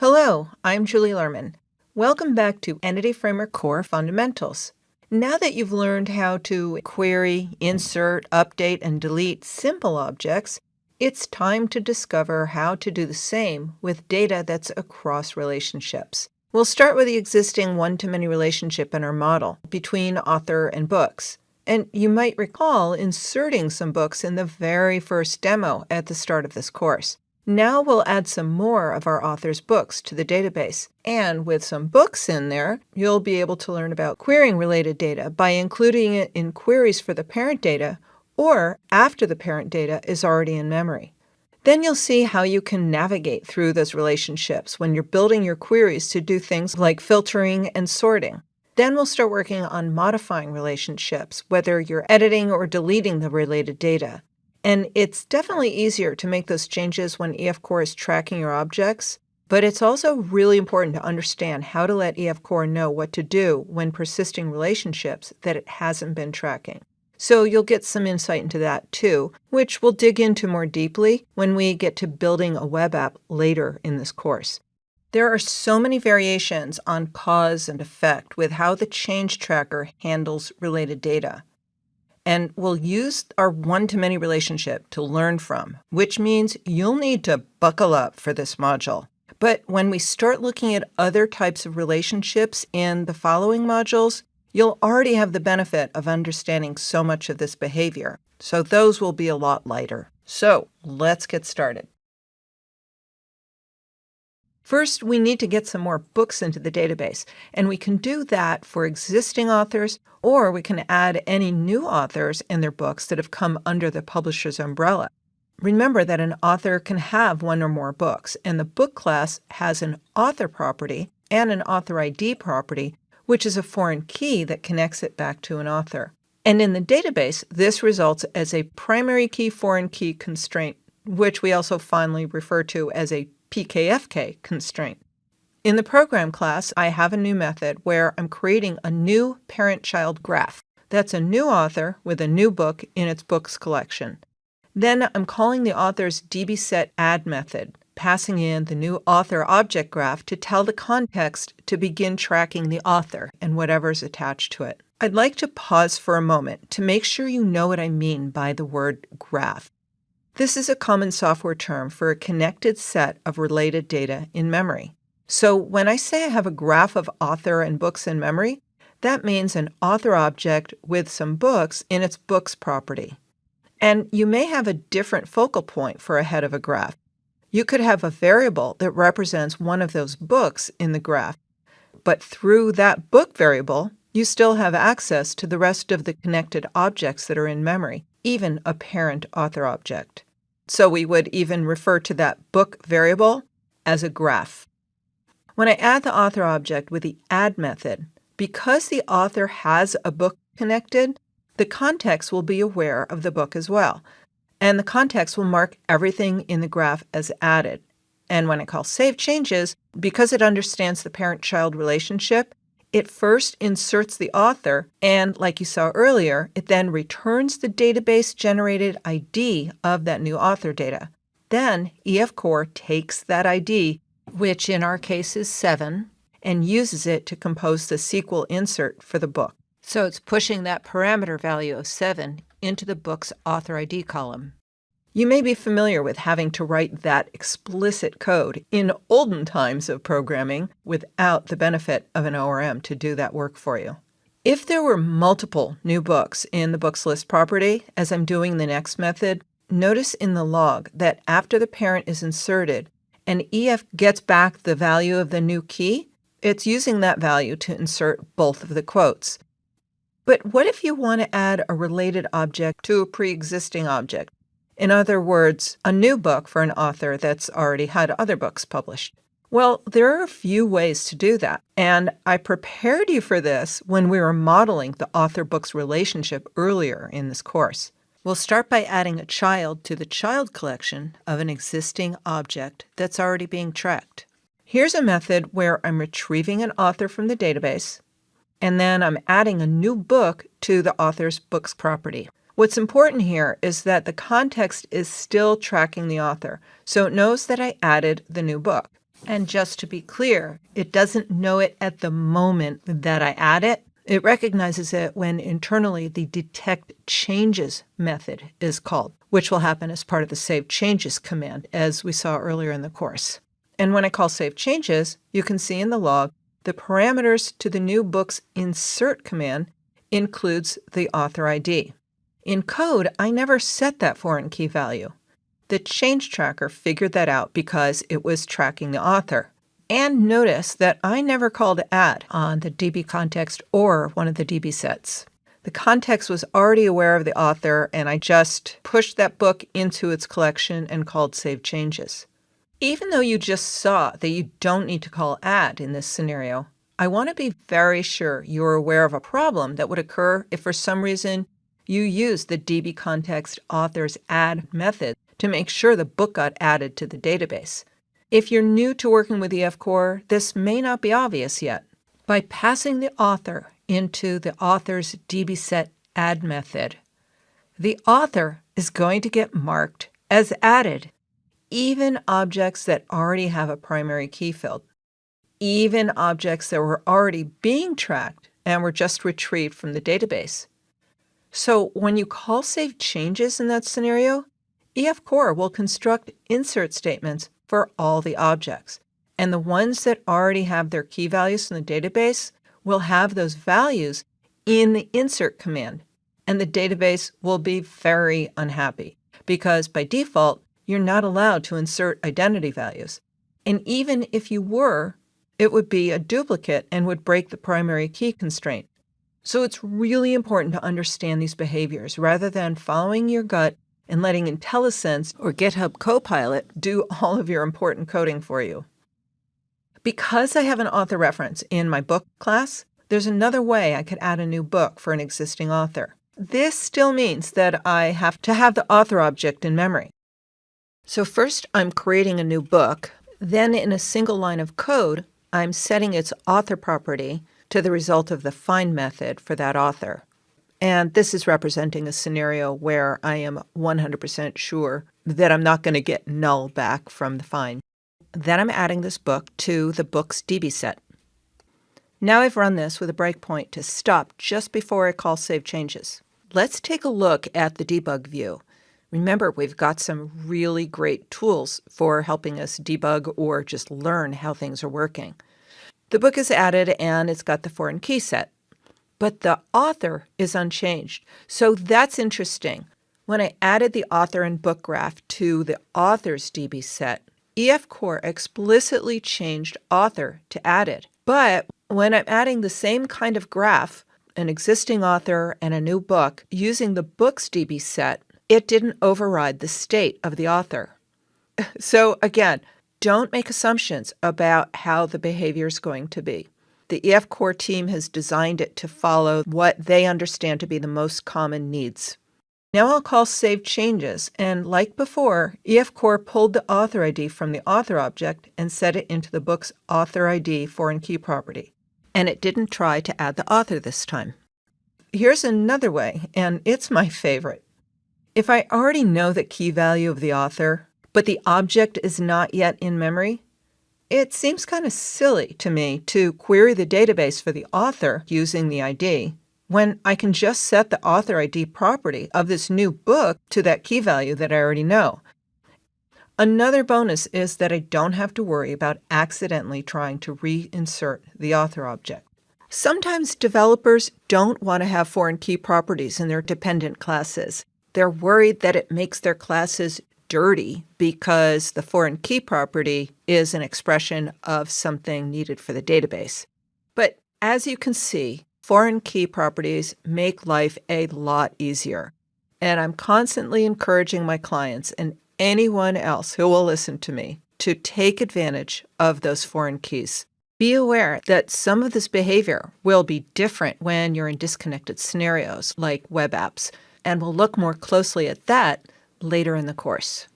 Hello, I'm Julie Lerman. Welcome back to Entity Framework Core Fundamentals. Now that you've learned how to query, insert, update, and delete simple objects, it's time to discover how to do the same with data that's across relationships. We'll start with the existing one-to-many relationship in our model between author and books. And you might recall inserting some books in the very first demo at the start of this course. Now we'll add some more of our author's books to the database. And with some books in there, you'll be able to learn about querying related data by including it in queries for the parent data or after the parent data is already in memory. Then you'll see how you can navigate through those relationships when you're building your queries to do things like filtering and sorting. Then we'll start working on modifying relationships, whether you're editing or deleting the related data. And it's definitely easier to make those changes when EF Core is tracking your objects, but it's also really important to understand how to let EF Core know what to do when persisting relationships that it hasn't been tracking. So you'll get some insight into that too, which we'll dig into more deeply when we get to building a web app later in this course. There are so many variations on cause and effect with how the change tracker handles related data. And we'll use our one-to-many relationship to learn from, which means you'll need to buckle up for this module. But when we start looking at other types of relationships in the following modules, you'll already have the benefit of understanding so much of this behavior. So those will be a lot lighter. So let's get started. First, we need to get some more books into the database, and we can do that for existing authors, or we can add any new authors and their books that have come under the publisher's umbrella. Remember that an author can have one or more books, and the book class has an author property and an author ID property, which is a foreign key that connects it back to an author. And in the database, this results as a primary key foreign key constraint, which we also fondly refer to as a PKFK constraint. In the program class, I have a new method where I'm creating a new parent-child graph. That's a new author with a new book in its books collection. Then I'm calling the author's dbSetAdd method, passing in the new author object graph to tell the context to begin tracking the author and whatever's attached to it. I'd like to pause for a moment to make sure you know what I mean by the word graph. This is a common software term for a connected set of related data in memory. So when I say I have a graph of author and books in memory, that means an author object with some books in its books property. And you may have a different focal point for a head of a graph. You could have a variable that represents one of those books in the graph, but through that book variable, you still have access to the rest of the connected objects that are in memory, even a parent author object. So we would even refer to that book variable as a graph. When I add the author object with the add method, because the author has a book connected, the context will be aware of the book as well. And the context will mark everything in the graph as added. And when I call save changes, because it understands the parent-child relationship, it first inserts the author, and like you saw earlier, it then returns the database-generated ID of that new author data. Then EF Core takes that ID, which in our case is 7, and uses it to compose the SQL insert for the book. So it's pushing that parameter value of 7 into the book's author ID column. You may be familiar with having to write that explicit code in olden times of programming without the benefit of an ORM to do that work for you. If there were multiple new books in the books list property, as I'm doing the next method, notice in the log that after the parent is inserted and EF gets back the value of the new key, it's using that value to insert both of the quotes. But what if you want to add a related object to a pre-existing object? In other words, a new book for an author that's already had other books published. Well, there are a few ways to do that, and I prepared you for this when we were modeling the author-books relationship earlier in this course. We'll start by adding a child to the child collection of an existing object that's already being tracked. Here's a method where I'm retrieving an author from the database, and then I'm adding a new book to the author's books property. What's important here is that the context is still tracking the author, so it knows that I added the new book. And just to be clear, it doesn't know it at the moment that I add it. It recognizes it when internally the detect changes method is called, which will happen as part of the save changes command, as we saw earlier in the course. And when I call save changes, you can see in the log the parameters to the new book's insert command includes the author ID. In code, I never set that foreign key value. The change tracker figured that out because it was tracking the author. And notice that I never called add on the DB context or one of the DB sets. The context was already aware of the author, and I just pushed that book into its collection and called save changes. Even though you just saw that you don't need to call add in this scenario, I want to be very sure you're aware of a problem that would occur if for some reason you use the DB context author's add method to make sure the book got added to the database. If you're new to working with EF-Core, this may not be obvious yet. By passing the author into the author's dbset add method, the author is going to get marked as added, even objects that already have a primary key field, even objects that were already being tracked and were just retrieved from the database. So when you call save changes in that scenario, EF-Core will construct insert statements for all the objects, and the ones that already have their key values in the database will have those values in the insert command, and the database will be very unhappy because by default, you're not allowed to insert identity values. And even if you were, it would be a duplicate and would break the primary key constraint. So it's really important to understand these behaviors rather than following your gut and letting IntelliSense or GitHub Copilot do all of your important coding for you. Because I have an author reference in my book class, there's another way I could add a new book for an existing author. This still means that I have to have the author object in memory. So first, I'm creating a new book. Then in a single line of code, I'm setting its author property to the result of the find method for that author. And this is representing a scenario where I am 100% sure that I'm not going to get null back from the find. Then I'm adding this book to the book's DB set. Now I've run this with a breakpoint to stop just before I call save changes. Let's take a look at the debug view. Remember, we've got some really great tools for helping us debug or just learn how things are working. The book is added and it's got the foreign key set, but the author is unchanged. So that's interesting. When I added the author and book graph to the author's DB set, EF-Core explicitly changed author to added. But when I'm adding the same kind of graph, an existing author and a new book, using the book's DB set, it didn't override the state of the author. So again, don't make assumptions about how the behavior is going to be. The EF-Core team has designed it to follow what they understand to be the most common needs. Now I'll call save changes, and like before, EF-Core pulled the author ID from the author object and set it into the book's author ID foreign key property. And it didn't try to add the author this time. Here's another way, and it's my favorite. If I already know the key value of the author, but the object is not yet in memory, it seems kind of silly to me to query the database for the author using the ID when I can just set the author ID property of this new book to that key value that I already know. Another bonus is that I don't have to worry about accidentally trying to reinsert the author object. Sometimes developers don't want to have foreign key properties in their dependent classes. They're worried that it makes their classes dirty because the foreign key property is an expression of something needed for the database. But as you can see, foreign key properties make life a lot easier. And I'm constantly encouraging my clients and anyone else who will listen to me to take advantage of those foreign keys. Be aware that some of this behavior will be different when you're in disconnected scenarios like web apps, and we'll look more closely at that later in the course.